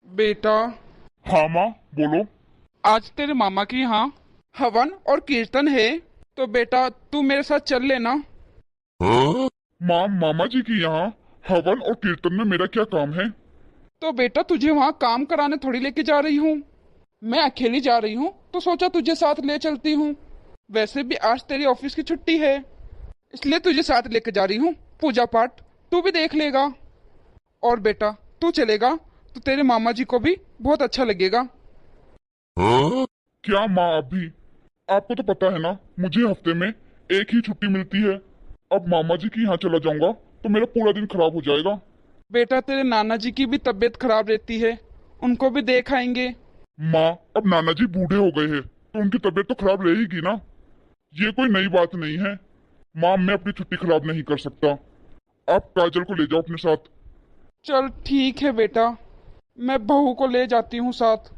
बेटा, हाँ माँ, बोलो। आज तेरे मामा के यहाँ हवन और कीर्तन है, तो बेटा तू मेरे साथ चल लेना। माँ, मामा जी की यहाँ हवन और कीर्तन में मेरा क्या काम है? तो बेटा तुझे वहाँ काम कराने थोड़ी लेके जा रही हूँ, मैं अकेली जा रही हूँ तो सोचा तुझे साथ ले चलती हूँ। वैसे भी आज तेरी ऑफिस की छुट्टी है, इसलिए तुझे साथ लेके जा रही हूँ। पूजा पाठ तू भी देख लेगा, और बेटा तू चलेगा तो तेरे मामा जी को भी बहुत अच्छा लगेगा। क्या माँ, अभी आपको तो पता है ना, मुझे हफ्ते में एक ही छुट्टी मिलती है। अब मामा जी की यहाँ चला जाऊंगा तो मेरा पूरा दिन खराब हो जाएगा। बेटा तेरे नाना जी की भी तबीयत खराब रहती है, उनको भी देख आएंगे। माँ, अब नाना जी बूढ़े हो गए हैं तो उनकी तबीयत तो खराब रहेगी ना। ये कोई नई बात नहीं है। माँ, मैं अपनी छुट्टी खराब नहीं कर सकता। आप काजल को ले जाओ अपने साथ। चल ठीक है बेटा, मैं बहू को ले जाती हूँ साथ।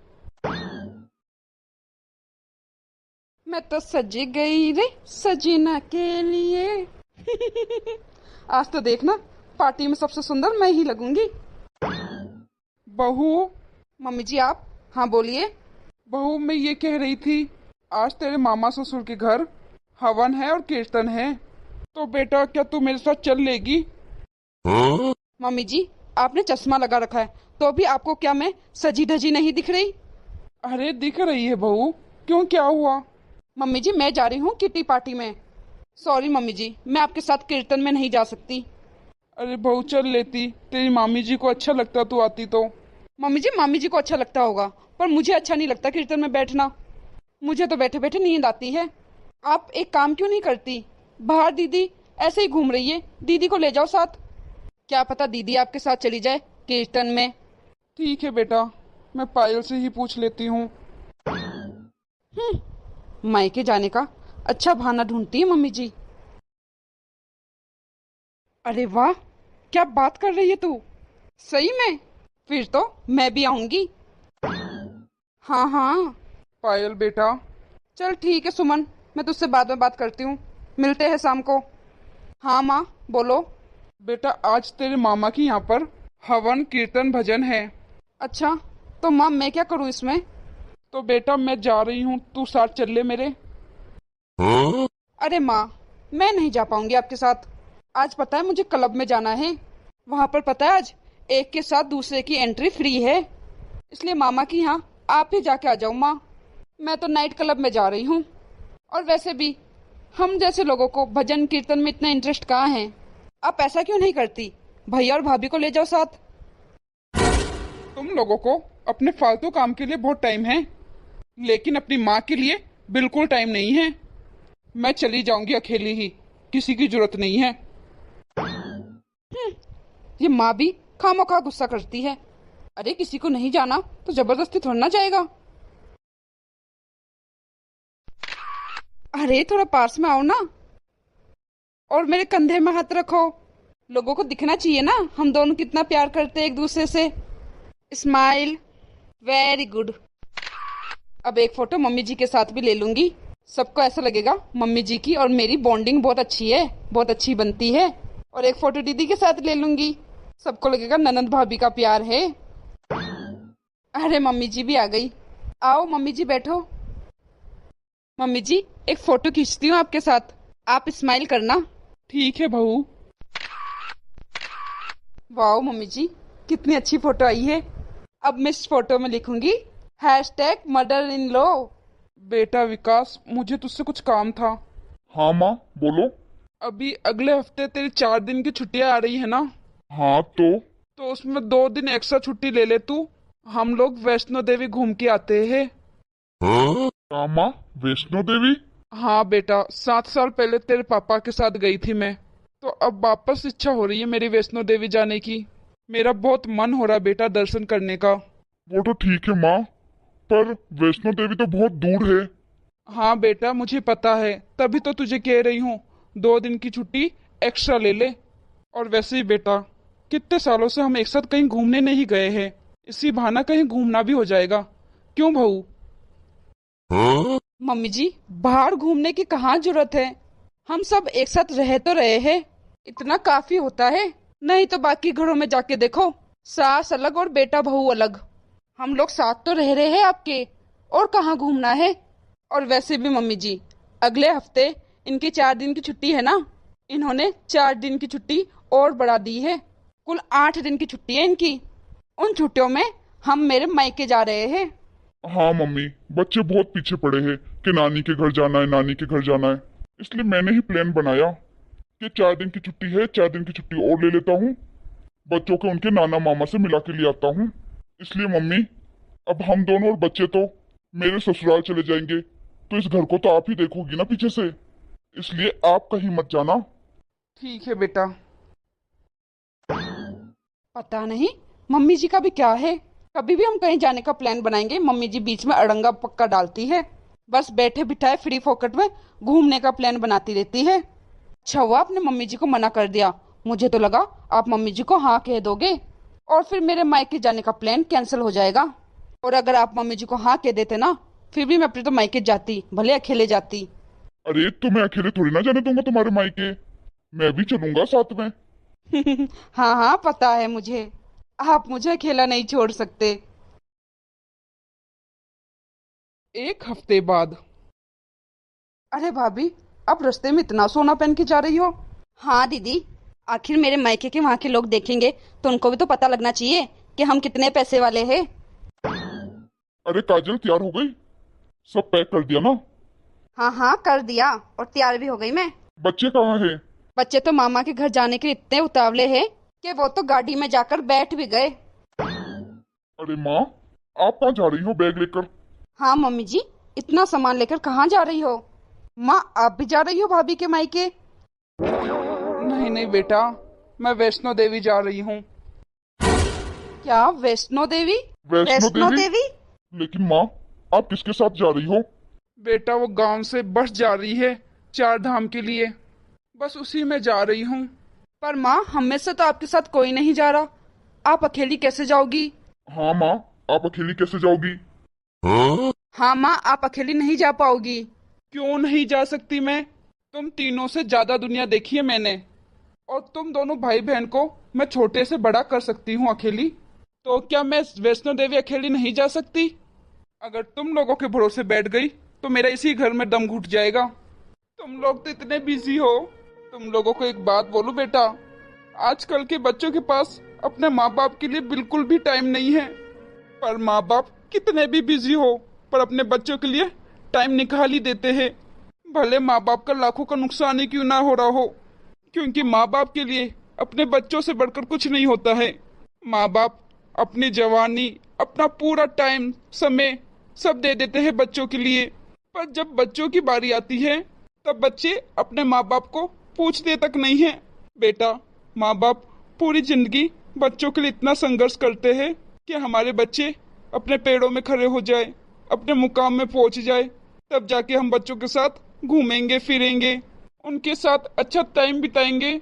मैं तो सजी गई रे सजीना के लिए। आज तो देखना, पार्टी में सबसे सुंदर मैं ही लगूंगी। बहू। मम्मी जी आप। हाँ बोलिए। बहू मैं ये कह रही थी, आज तेरे मामा ससुर के घर हवन है और कीर्तन है, तो बेटा क्या तू मेरे साथ चल लेगी? मम्मी जी आपने चश्मा लगा रखा है, तो भी आपको क्या मैं सजी धजी नहीं दिख रही? अरे दिख रही है बहू, क्यों क्या हुआ? मम्मी जी मैं जा रही हूँ किटी पार्टी में। सॉरी मम्मी जी, मैं आपके साथ कीर्तन में नहीं जा सकती। अरे बहू चल लेती, तेरी मामी जी को अच्छा लगता तू आती तो। मम्मी जी मामी जी को अच्छा लगता होगा, पर मुझे अच्छा नहीं लगता कीर्तन में बैठना। मुझे तो बैठे बैठे नींद आती है। आप एक काम क्यों नहीं करती, बाहर दीदी ऐसे ही घूम रही है, दीदी को ले जाओ साथ। क्या पता दीदी आपके साथ चली जाए कीर्तन में। ठीक है बेटा, मैं पायल से ही पूछ लेती हूँ। मायके जाने का अच्छा बहाना ढूंढती है मम्मी जी। अरे वाह, क्या बात कर रही है तू, सही में? फिर तो मैं भी आऊंगी। हाँ हाँ। पायल बेटा। चल ठीक है सुमन, मैं तुझसे बाद में बात करती हूँ, मिलते हैं शाम को। हाँ माँ बोलो। बेटा आज तेरे मामा की यहाँ पर हवन कीर्तन भजन है। अच्छा, तो माँ मैं क्या करूँ इसमें? तो बेटा मैं जा रही हूँ, तू साथ चल ले मेरे। अरे माँ, मैं नहीं जा पाऊंगी आपके साथ। आज पता है मुझे क्लब में जाना है, वहां पर पता है आज एक के साथ दूसरे की एंट्री फ्री है, इसलिए मामा की यहाँ आप ही जाके आ जाओ माँ। मैं तो नाइट क्लब में जा रही हूँ, और वैसे भी हम जैसे लोगों को भजन कीर्तन में इतना इंटरेस्ट कहाँ है। आप ऐसा क्यों नहीं करती, भैया और भाभी को ले जाओ साथ। तुम लोगों को अपने फालतू काम के लिए बहुत टाइम है, लेकिन अपनी माँ के लिए बिल्कुल टाइम नहीं है। मैं चली जाऊंगी अकेली ही, किसी की जरूरत नहीं है। ये माँ भी खामोखा गुस्सा करती है। अरे किसी को नहीं जाना तो जबरदस्ती थोड़ा ना जाएगा। अरे थोड़ा पास में आओ ना, और मेरे कंधे में हाथ रखो। लोगों को दिखना चाहिए ना हम दोनों कितना प्यार करते हैं एक दूसरे से। Smile, very good. अब एक फोटो मम्मी जी के साथ भी ले लूंगी, सबको ऐसा लगेगा मम्मी जी की और मेरी बॉन्डिंग बहुत अच्छी है, बहुत अच्छी बनती है। और एक फोटो दीदी के साथ ले लूंगी, सबको लगेगा ननंद भाभी का प्यार है। अरे मम्मी जी भी आ गई, आओ मम्मी जी बैठो। मम्मी जी एक फोटो खींचती हूँ आपके साथ, आप स्माइल करना। ठीक है बहू। वाह मम्मी जी, कितनी अच्छी फोटो आई है। अब मैं इस फोटो में लिखूंगी हैशटैग मदर इन लॉ। बेटा विकास, मुझे तुझसे कुछ काम था। हाँ माँ, बोलो। अभी अगले हफ्ते तेरी 4 दिन की छुट्टियां आ रही है ना, हाँ तो उसमें 2 दिन एक्स्ट्रा छुट्टी ले ले तू, हम लोग वैष्णो देवी घूम के आते हैं। क्या माँ, वैष्णो देवी? हाँ बेटा, 7 साल पहले तेरे पापा के साथ गई थी मैं, तो अब वापस इच्छा हो रही है मेरी वैष्णो देवी जाने की। मेरा बहुत मन हो रहा है बेटा दर्शन करने का। वो तो ठीक है माँ, पर वैष्णो देवी तो बहुत दूर है। हाँ बेटा मुझे पता है, तभी तो तुझे कह रही हूँ 2 दिन की छुट्टी एक्स्ट्रा ले ले। और वैसे ही बेटा, कितने सालों से हम एक साथ कहीं घूमने नहीं गए हैं, इसी बहाना कहीं घूमना भी हो जाएगा। क्यों बहू? मम्मी जी बाहर घूमने की कहाँ जरूरत है, हम सब एक साथ रह तो रहे हैं, इतना काफी होता है। नहीं तो बाकी घरों में जाके देखो, सास अलग और बेटा बहू अलग। हम लोग साथ तो रह रहे हैं आपके, और कहाँ घूमना है। और वैसे भी मम्मी जी, अगले हफ्ते इनकी 4 दिन की छुट्टी है ना, इन्होंने 4 दिन की छुट्टी और बढ़ा दी है। कुल 8 दिन की छुट्टी है इनकी। उन छुट्टियों में हम मेरे मायके जा रहे हैं। हाँ मम्मी, बच्चे बहुत पीछे पड़े हैं कि नानी के घर जाना है, नानी के घर जाना है। इसलिए मैंने ही प्लान बनाया कि 4 दिन की छुट्टी है, 4 दिन की छुट्टी और ले लेता हूँ, बच्चों को उनके नाना मामा से मिला के ले आता हूँ। इसलिए मम्मी, अब हम दोनों और बच्चे तो मेरे ससुराल चले जाएंगे, तो इस घर को तो आप ही देखोगी ना पीछे से, इसलिए आप कहीं मत जाना। ठीक है बेटा। पता नहीं मम्मी जी का भी क्या है, कभी भी हम कहीं जाने का प्लान बनाएंगे मम्मी जी बीच में अड़ंगा पक्का डालती है। बस बैठे बिठाए फ्री फोकट में घूमने का प्लान बनाती रहती है। अच्छा हुआ आपने मम्मी जी को मना कर दिया, मुझे तो लगा आप मम्मी जी को हाँ कह दोगे और फिर मेरे मायके जाने का प्लान कैंसिल हो जाएगा। और अगर आप मम्मी जी को हाँ कह देते ना, फिर भी मैं अपने तो मायके जाती, भले अकेले जाती। अरे तो मैं अकेले थोड़ी ना जाने दूंगा तुम्हारे मायके, मैं भी चलूंगा साथ में। हाँ हाँ पता है मुझे, आप मुझे अकेला नहीं छोड़ सकते। 1 हफ्ते बाद। अरे भाभी, अब रास्ते में इतना सोना पहन के जा रही हो? हाँ दीदी, आखिर मेरे मायके के वहाँ के लोग देखेंगे तो उनको भी तो पता लगना चाहिए कि हम कितने पैसे वाले हैं। अरे काजल, तैयार हो गई? सब पैक कर दिया ना? हाँ हाँ कर दिया, और तैयार भी हो गई मैं। बच्चे कहाँ हैं? बच्चे तो मामा के घर जाने के लिए इतने उतावले हैं कि वो तो गाड़ी में जाकर बैठ भी गए। अरे माँ, आप कहाँ जा रही हो बैग लेकर? हाँ मम्मी जी, इतना सामान लेकर कहाँ जा रही हो? माँ आप भी जा रही हो भाभी के मायके? नहीं नहीं बेटा, मैं वैष्णो देवी जा रही हूँ। क्या वैष्णो देवी? वैष्णो देवी? लेकिन माँ, आप किसके साथ जा रही हो? बेटा वो गांव से बस जा रही है 4 धाम के लिए, बस उसी में जा रही हूँ। पर माँ, हम में से तो आपके साथ कोई नहीं जा रहा, आप अकेली कैसे जाओगी? हाँ माँ, आप अकेली कैसे जाओगी? हाँ माँ, आप अकेली नहीं जा पाओगी। क्यों नहीं जा सकती मैं? तुम तीनों से ज्यादा दुनिया देखी है मैंने, और तुम दोनों भाई बहन को मैं छोटे से बड़ा कर सकती हूँ अकेली। तो क्या मैं वैष्णो देवी अकेली नहीं जा सकती? अगर तुम लोगों के भरोसे बैठ गई तो मेरा इसी घर में दम घुट जाएगा। तुम लोग तो इतने बिजी हो। तुम लोगों को एक बात बोलूं बेटा, आजकल के बच्चों के पास अपने माँ बाप के लिए बिल्कुल भी टाइम नहीं है। पर माँ बाप कितने भी बिजी हो, पर अपने बच्चों के लिए टाइम निकाल ही देते हैं, भले माँ बाप का लाखों का नुकसान ही क्यों ना हो रहा हो। क्योंकि माँ बाप के लिए अपने बच्चों से बढ़कर कुछ नहीं होता है। माँ बाप अपनी जवानी, अपना पूरा टाइम, समय सब दे देते हैं बच्चों के लिए, पर जब बच्चों की बारी आती है तब बच्चे अपने माँ बाप को पूछते तक नहीं है। बेटा, माँ बाप पूरी जिंदगी बच्चों के लिए इतना संघर्ष करते हैं कि हमारे बच्चे अपने पैरों में खड़े हो जाए, अपने मुकाम में पहुंच जाए, तब जाके हम बच्चों के साथ घूमेंगे फिरेंगे, उनके साथ अच्छा टाइम बिताएंगे।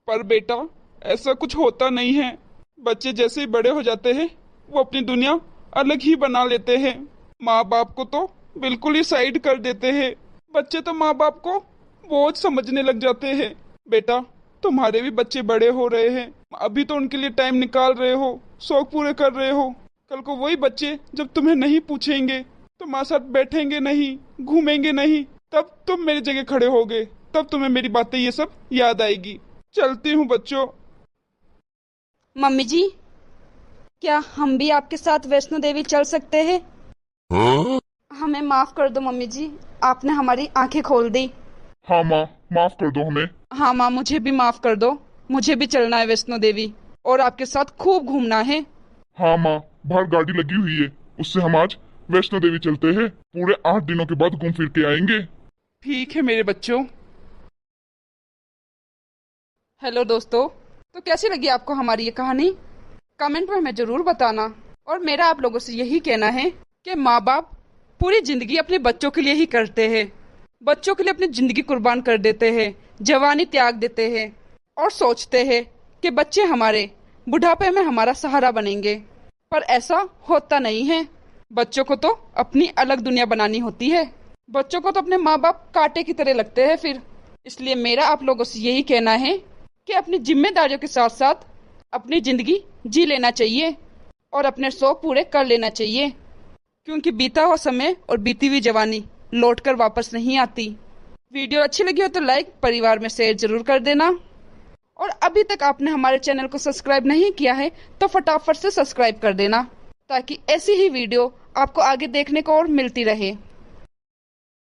पर बेटा, ऐसा कुछ होता नहीं है। बच्चे जैसे ही बड़े हो जाते हैं वो अपनी दुनिया अलग ही बना लेते हैं, माँ बाप को तो बिल्कुल ही साइड कर देते हैं। बच्चे तो माँ बाप को बोझ समझने लग जाते हैं। बेटा, तुम्हारे भी बच्चे बड़े हो रहे हैं, अभी तो उनके लिए टाइम निकाल रहे हो, शौक पूरे कर रहे हो। कल को वही बच्चे जब तुम्हें नहीं पूछेंगे, तुम्हारे साथ बैठेंगे नहीं, घूमेंगे नहीं, तब तुम मेरी जगह खड़े होगे, तब तुम्हें मेरी बातें ये सब याद आएगी। चलती हूँ बच्चों। मम्मी जी, क्या हम भी आपके साथ वैष्णो देवी चल सकते हैं? हमें माफ कर दो मम्मी जी, आपने हमारी आंखें खोल दी। हाँ माँ, माफ कर दो हमें। हाँ माँ, मुझे भी माफ कर दो, मुझे भी चलना है वैष्णो देवी और आपके साथ खूब घूमना है। हाँ माँ, बाहर गाड़ी लगी हुई है, उससे हम आज वैष्णो देवी चलते हैं, पूरे 8 दिनों के बाद घूम फिर के आएंगे। ठीक है मेरे बच्चों। हेलो दोस्तों, तो कैसी लगी आपको हमारी ये कहानी? कमेंट में हमें जरूर बताना। और मेरा आप लोगों से यही कहना है कि माँ बाप पूरी जिंदगी अपने बच्चों के लिए ही करते हैं, बच्चों के लिए अपनी जिंदगी कुर्बान कर देते हैं, जवानी त्याग देते हैं और सोचते हैं कि बच्चे हमारे बुढ़ापे में हमारा सहारा बनेंगे। पर ऐसा होता नहीं है। बच्चों को तो अपनी अलग दुनिया बनानी होती है। बच्चों को तो अपने माँ बाप कांटे की तरह लगते हैं फिर। इसलिए मेरा आप लोगों से यही कहना है कि अपनी जिम्मेदारियों के साथ साथ अपनी जिंदगी जी लेना चाहिए और अपने शौक पूरे कर लेना चाहिए, क्योंकि बीता हुआ समय और बीती हुई जवानी लौट कर वापस नहीं आती। वीडियो अच्छी लगी हो तो लाइक, परिवार में शेयर जरूर कर देना। और अभी तक आपने हमारे चैनल को सब्सक्राइब नहीं किया है तो फटाफट से सब्सक्राइब कर देना, ताकि ऐसी ही वीडियो आपको आगे देखने को और मिलती रहे।